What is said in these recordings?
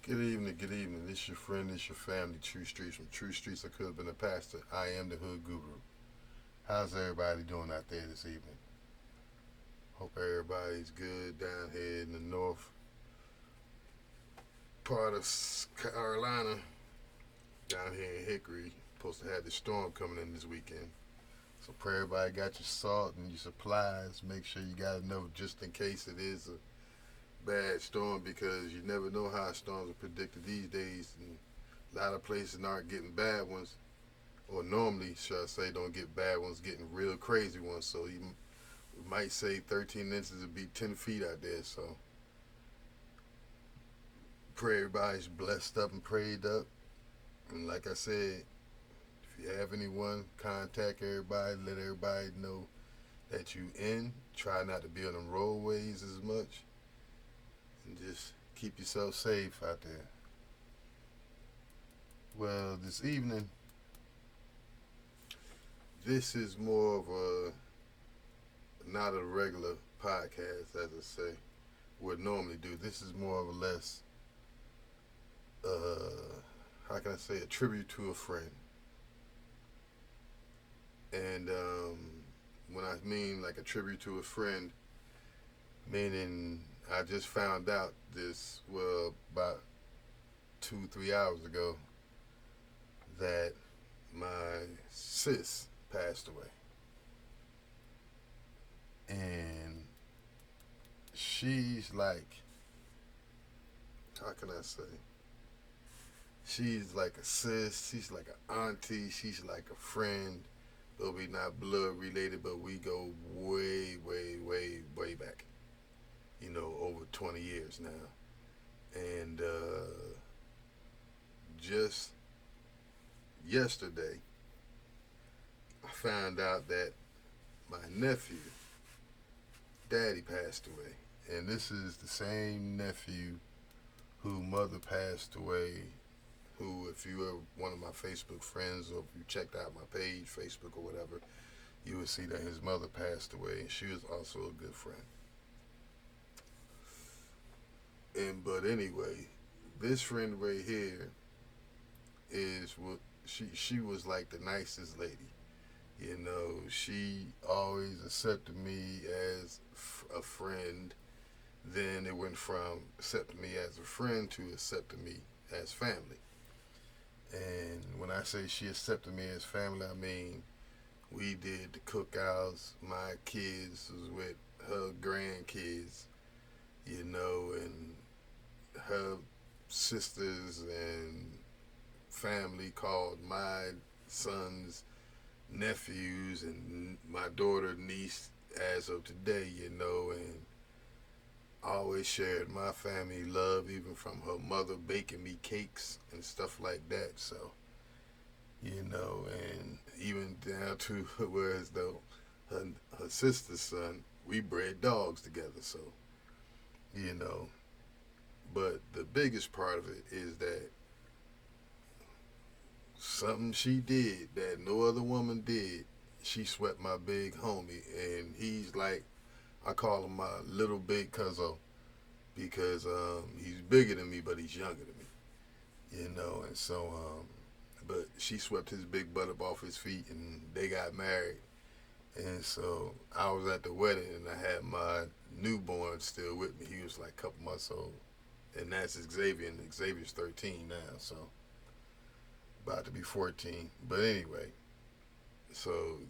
Good evening, good evening. This your friend, this your family, True Streets. From True Streets, I could have been a pastor. I am the Hood Guru. How's everybody doing out there this evening? Hope everybody's good down here in the north part of Carolina, down here in Hickory. Supposed to have the storm coming in this weekend. So pray everybody got your salt and your supplies. Make sure you got enough just in case it is a bad storm because you never know how storms are predicted these days. And a lot of places aren't getting bad ones, or normally, should I say, don't get bad ones, getting real crazy ones. So you might say 13 inches would be 10 feet out there. So pray everybody's blessed up and prayed up. And like I said, if you have anyone, contact everybody, let everybody know that you in. Try not to be on them roadways as much, and just keep yourself safe out there. Well, this evening, this is more of a not a regular podcast, as I say, would normally do. This is more or less, how can I say, a tribute to a friend. And when I mean like a tribute to a friend, meaning I just found out this, well, about 2, 3 hours ago, that my sis passed away. And she's like, how can I say? She's like a sis, she's like an auntie, she's like a friend. Though we not blood related, but we go way, way, way, way back. Over 20 years now. And just yesterday, I found out that my nephew, daddy, passed away. And this is the same nephew who mother passed away. Who, if you were one of my Facebook friends or if you checked out my page, Facebook or whatever, you would see that his mother passed away, and she was also a good friend. And but anyway, this friend right here is what she was like the nicest lady. She always accepted me as a friend. Then it went from accepting me as a friend to accepting me as family. And when I say she accepted me as family, I mean we did the cookouts. My kids was with her grandkids, and her sisters and family called my sons nephews and my daughter niece as of today, and I always shared my family love, even from her mother baking me cakes and stuff like that. So, and even down to whereas though her, her sister's son, we bred dogs together. So, you know, but the biggest part of it is that something she did that no other woman did. She swept my big homie, and he's like, I call him my little big cousin because he's bigger than me, but he's younger than me, And so, but she swept his big butt up off his feet, and they got married. And so I was at the wedding, and I had my newborn still with me. He was like a couple months old, and that's Xavier, and Xavier's 13 now, so about to be 14. But anyway, so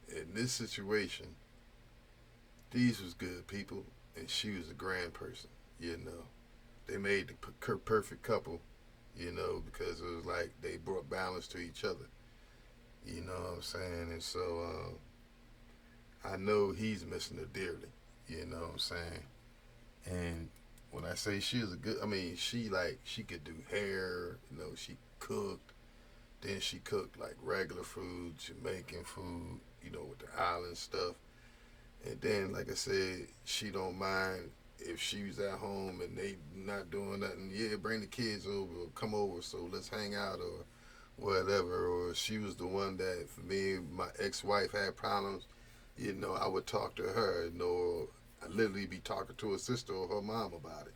in this situation, these was good people, and she was a grand person. You know, they made the perfect couple. Because it was like they brought balance to each other. You know what I'm saying? And so I know he's missing her dearly. You know what I'm saying? And when I say she was a good, I mean she could do hair. She cooked. Then she cooked like regular food, Jamaican food. With the island stuff. And then, like I said, she don't mind if she was at home and they not doing nothing. Yeah, bring the kids over, or come over, so let's hang out, or whatever. Or she was the one that, if me and my ex-wife had problems, I would talk to her. I literally be talking to her sister or her mom about it.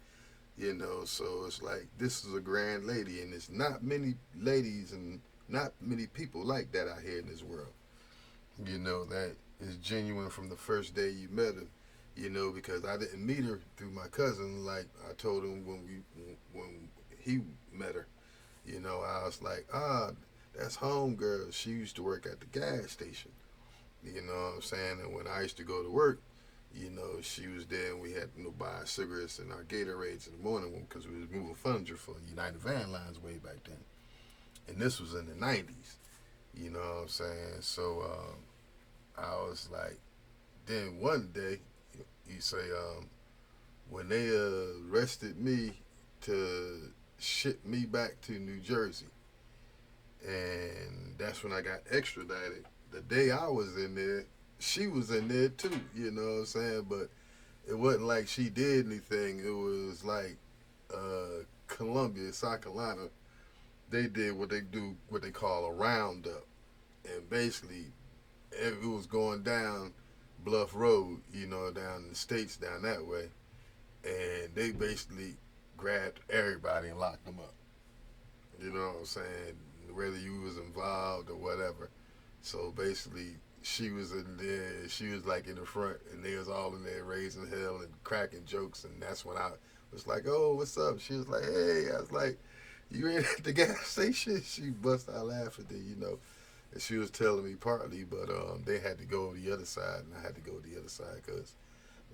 You know, so it's like this is a grand lady, and it's not many ladies and not many people like that out here in this world. You know, that is genuine from the first day you met her. You know, because I didn't meet her through my cousin like I told him when he met her. You know, I was like, that's home girl. She used to work at the gas station. You know what I'm saying? And when I used to go to work, you know, she was there and we had to buy cigarettes and our Gatorades in the morning because we was moving furniture for United Van Lines way back then. And this was in the 90s. You know what I'm saying? So I was like, then one day, you say, when they arrested me to ship me back to New Jersey, and that's when I got extradited. The day I was in there, she was in there too. You know what I'm saying? But it wasn't like she did anything. It was like Columbia, South Carolina. They did what they do, what they call a roundup, and basically it was going down Bluff Road. You know, down in the states, down that way, and they basically grabbed everybody and locked them up. You know what I'm saying? Whether you was involved or whatever. So basically, she was in there. She was like in the front, and they was all in there raising hell and cracking jokes. And that's when I was like, "Oh, what's up?" She was like, "Hey," I was like, "You ain't at the gas station?" She bust out laughing. Then and she was telling me partly, but they had to go the other side, and I had to go the other side because,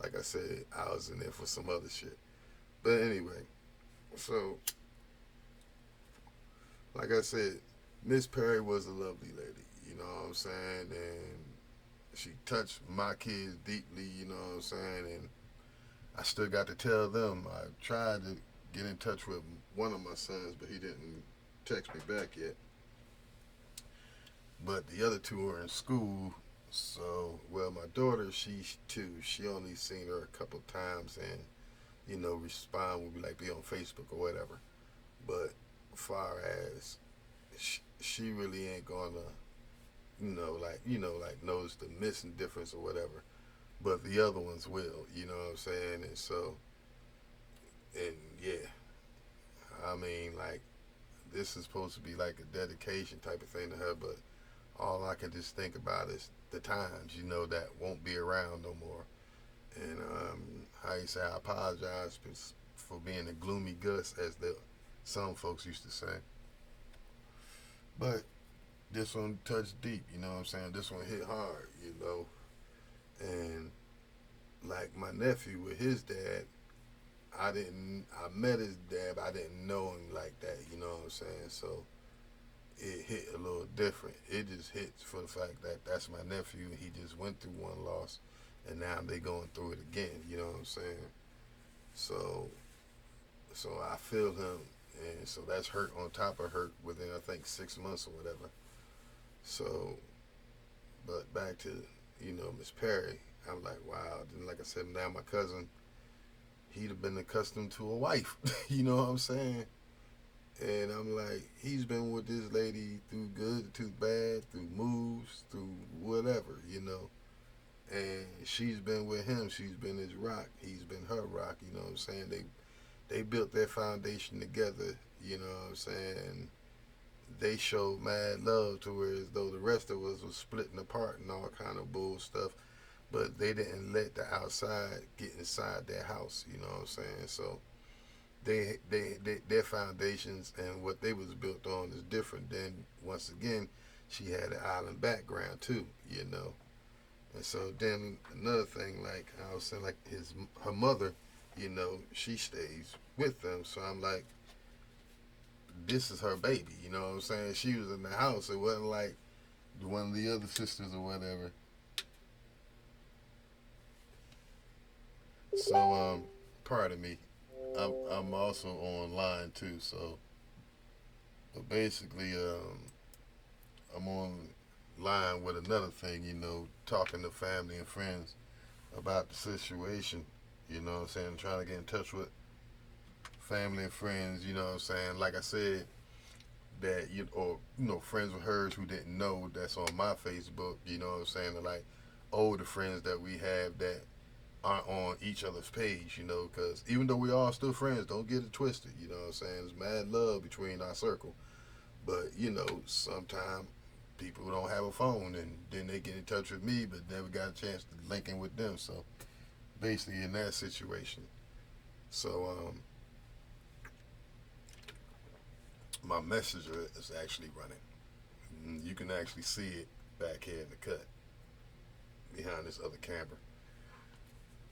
like I said, I was in there for some other shit. But anyway, so like I said, Miss Perry was a lovely lady. You know what I'm saying? And she touched my kids deeply. You know what I'm saying? And I still got to tell them. I tried to get in touch with one of my sons, but he didn't text me back yet. But the other two are in school. So, well, my daughter, she's two. She only seen her a couple times, and respond would be like be on Facebook or whatever. But far as she really ain't gonna, like notice the missing difference or whatever. But the other ones will, you know what I'm saying? And so, and yeah, I mean, like this is supposed to be like a dedication type of thing to her, but all I can just think about is the times, that won't be around no more. And how you say, I apologize for being a gloomy Gus, as some folks used to say. But this one touched deep, you know what I'm saying? This one hit hard, And like my nephew with his dad, I met his dad, but I didn't know him like that, you know what I'm saying? So it hit a little different. It just hits for the fact that that's my nephew. He just went through one loss, and now they going through it again. You know what I'm saying? So, so I feel him, and so that's hurt on top of hurt within I think 6 months or whatever. So, but back to Miss Perry. I'm like, wow. Then, like I said, now my cousin, he'd have been accustomed to a wife. You know what I'm saying? And I'm like, he's been with this lady through good, through bad, through moves, through whatever. And she's been with him. She's been his rock. He's been her rock. You know what I'm saying? They built their foundation together. You know what I'm saying? And they showed mad love to her as though the rest of us was splitting apart and all kind of bull stuff. But they didn't let the outside get inside their house. You know what I'm saying? So their foundations and what they was built on is different. Then once again, she had an island background too. And so then another thing, like I was saying, like her mother, she stays with them. So I'm like, this is her baby. You know what I'm saying? She was in the house. It wasn't like one of the other sisters or whatever. So pardon me. I'm also online too. So, but basically, I'm on line with another thing. Talking to family and friends about the situation. You know what I'm saying? Trying to get in touch with family and friends. You know what I'm saying? Like I said, that friends of hers who didn't know that's on my Facebook. You know what I'm saying? They're like older friends that we have that aren't on each other's page, because even though we all still friends, don't get it twisted, you know what I'm saying? There's mad love between our circle. But, sometimes people don't have a phone and then they get in touch with me but never got a chance to link in with them. So basically in that situation. So my messenger is actually running. You can actually see it back here in the cut behind this other camera.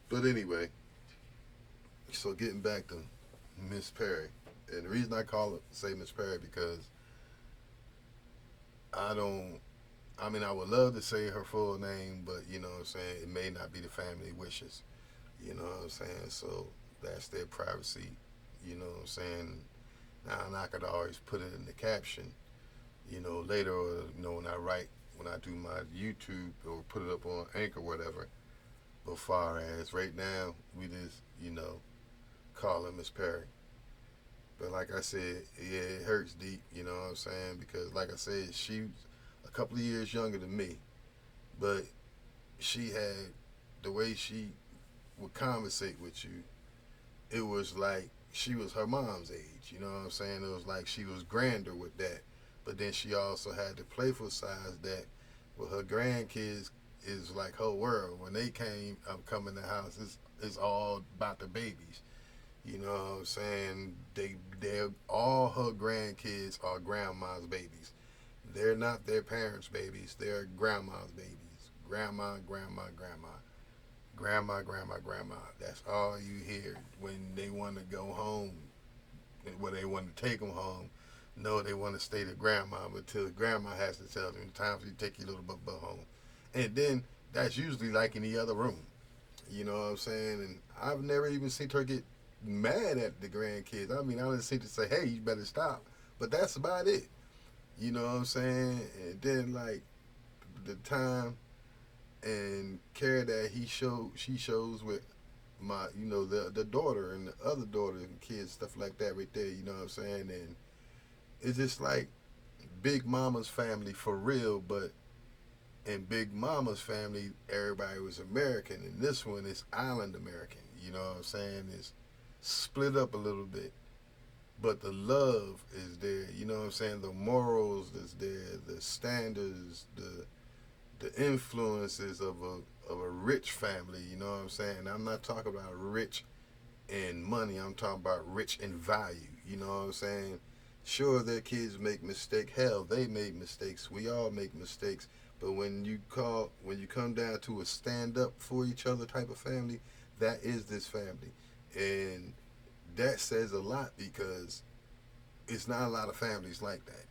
But anyway, so getting back to Miss Perry, and the reason I call it say Miss Perry because I don't. I mean, I would love to say her full name, but you know what I'm saying. It may not be the family wishes. You know what I'm saying. So that's their privacy. You know what I'm saying. Now, and I could always put it in the caption. Later, or when I write, when I do my YouTube or put it up on Anchor, or whatever. But far as right now, we just call her Miss Perry. But like I said, yeah, it hurts deep, you know what I'm saying? Because like I said, she's a couple of years younger than me. But she had the way she would conversate with you, it was like she was her mom's age, you know what I'm saying? It was like she was grander with that. But then she also had the playful sides that with her grandkids is like her world. When they come in the house, it's all about the babies. You know what I'm saying? They're all her grandkids are grandma's babies. They're not their parents' babies. They're grandma's babies. Grandma, grandma, grandma. Grandma, grandma, grandma. That's all you hear when they want to go home. When they want to take them home. No, they want to stay to grandma until grandma has to tell them it's time for you to take your little butt home. And then that's usually like in the other room. You know what I'm saying? And I've never even seen her get mad at the grandkids. I mean, I just seem to say, "Hey, you better stop." But that's about it. You know what I'm saying? And then like the time and care that she shows with my, the daughter and the other daughter and kids, stuff like that, right there. You know what I'm saying? And it's just like Big Mama's family for real, but in Big Mama's family, everybody was American, and this one is Island American. You know what I'm saying? It's split up a little bit, but the love is there. You know what I'm saying? The morals is there, the standards, the influences of a rich family. You know what I'm saying? I'm not talking about rich in money. I'm talking about rich in value. You know what I'm saying? Sure, their kids make mistakes. Hell, they made mistakes. We all make mistakes. But when you come down to a stand up for each other type of family, that is this family, and that says a lot because it's not a lot of families like that.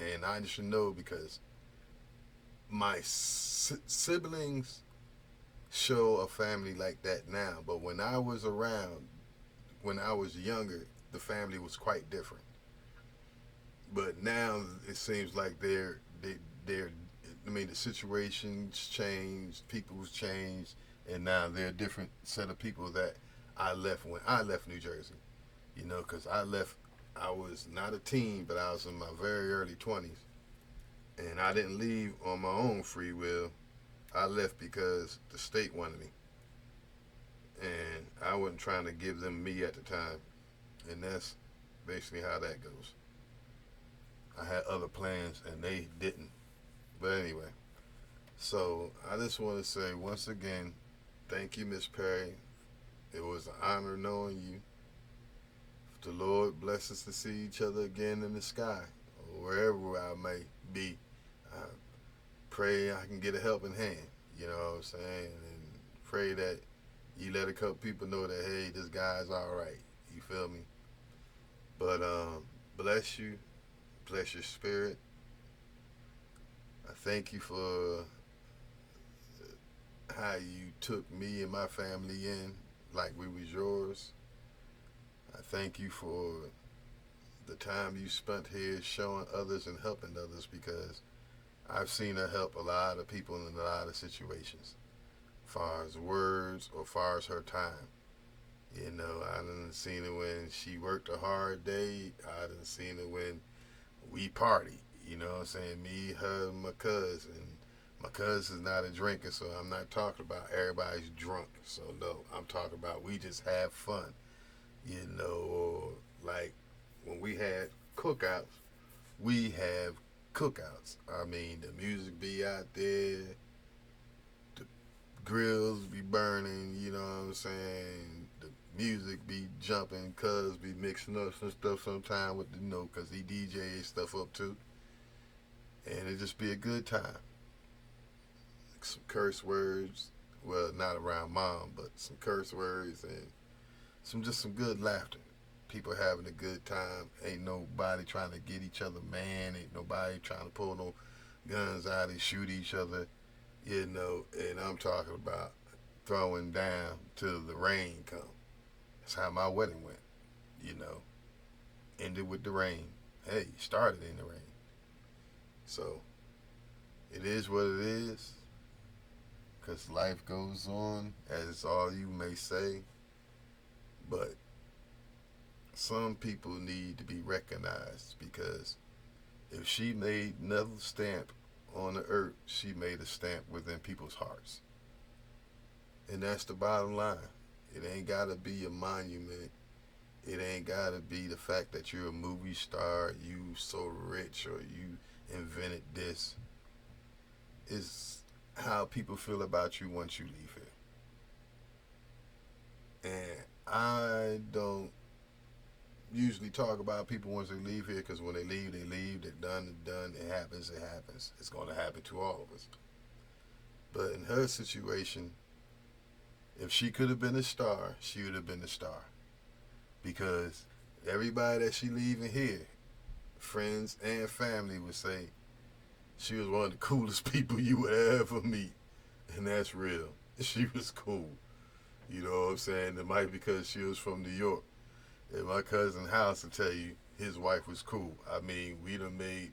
And I should know because my siblings show a family like that now. But when I was around, when I was younger, the family was quite different. But now it seems like they're I mean, the situations changed, people's changed, and now they're a different set of people that I left when I left New Jersey. Because I left, I was not a teen, but I was in my very early 20s. And I didn't leave on my own free will. I left because the state wanted me. And I wasn't trying to give them me at the time. And that's basically how that goes. I had other plans and they didn't. But anyway, so I just want to say once again, thank you, Miss Perry. It was an honor knowing you. The Lord bless us to see each other again in the sky, or wherever I may be. I pray I can get a helping hand. You know what I'm saying? And pray that you let a couple people know that hey, this guy's all right. You feel me? But bless you, bless your spirit. I thank you for how you took me and my family in like we was yours. I thank you for the time you spent here showing others and helping others because I've seen her help a lot of people in a lot of situations, far as words or far as her time. I done seen it when she worked a hard day. I done seen it when we party. You know what I'm saying? Me, her, my cousin, My cousin's not a drinker, so I'm not talking about everybody's drunk. So no, I'm talking about we just have fun, or like when we had cookouts, we have cookouts. I mean, the music be out there, the grills be burning, you know what I'm saying? The music be jumping, cuz be mixing up some stuff sometime with cuz he DJ stuff up too. And it just be a good time. Some curse words, well, not around mom, but some curse words and some good laughter. People having a good time. Ain't nobody trying to get each other man. Ain't nobody trying to pull no guns out and shoot each other. And I'm talking about throwing down till the rain come. That's how my wedding went. You know, ended with the rain. Hey, started in the rain. So it is what it is. Cause life goes on, as all you may say. But some people need to be recognized because if she made another stamp on the earth, she made a stamp within people's hearts. And that's the bottom line. It ain't gotta be a monument. It ain't gotta be the fact that you're a movie star, you so rich, or you invented this. It's how people feel about you once you leave here. And I don't usually talk about people once they leave here because when they leave, they leave. They're done, they're done. It happens, it happens. It's going to happen to all of us. But in her situation, if she could have been a star, she would have been a star. Because everybody that she leaving here, friends and family, would say she was one of the coolest people you would ever meet. And that's real. She was cool. You know what I'm saying? It might be because she was from New York. And my cousin House will tell you his wife was cool. I mean, we done made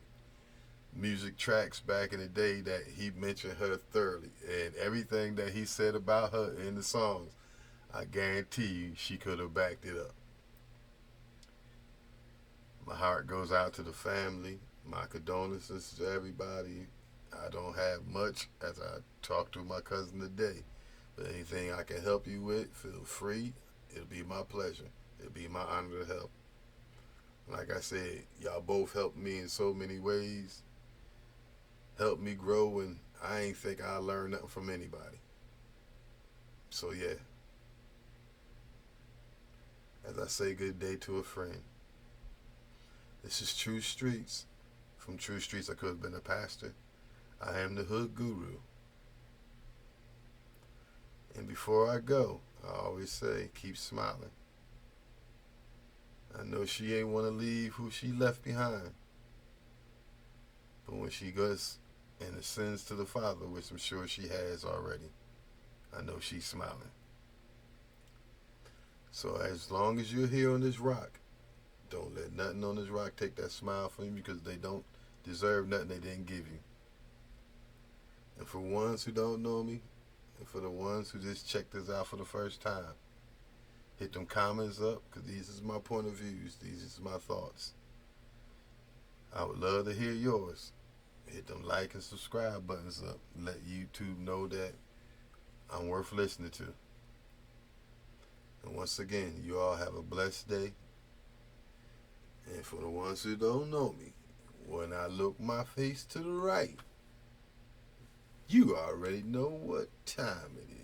music tracks back in the day that he mentioned her thoroughly. And everything that he said about her in the songs, I guarantee you she could have backed it up. My heart goes out to the family. My condolences to everybody. I don't have much as I talk to my cousin today. But anything I can help you with, feel free. It'll be my pleasure. It'll be my honor to help. Like I said, y'all both helped me in so many ways. Helped me grow, and I ain't think I learned nothing from anybody. So yeah, as I say good day to a friend. This is True Streets. From True Streets, I could have been a pastor. I am the Hood Guru. And before I go, I always say, keep smiling. I know she ain't want to leave who she left behind. But when she goes and ascends to the Father, which I'm sure she has already, I know she's smiling. So as long as you're here on this rock, don't let nothing on this rock take that smile from you because they don't deserve nothing they didn't give you. And for ones who don't know me, and for the ones who just checked this out for the first time, hit them comments up because these is my point of views. These is my thoughts. I would love to hear yours. Hit them like and subscribe buttons up. Let YouTube know that I'm worth listening to. And once again, you all have a blessed day. And for the ones who don't know me, when I look my face to the right, you already know what time it is.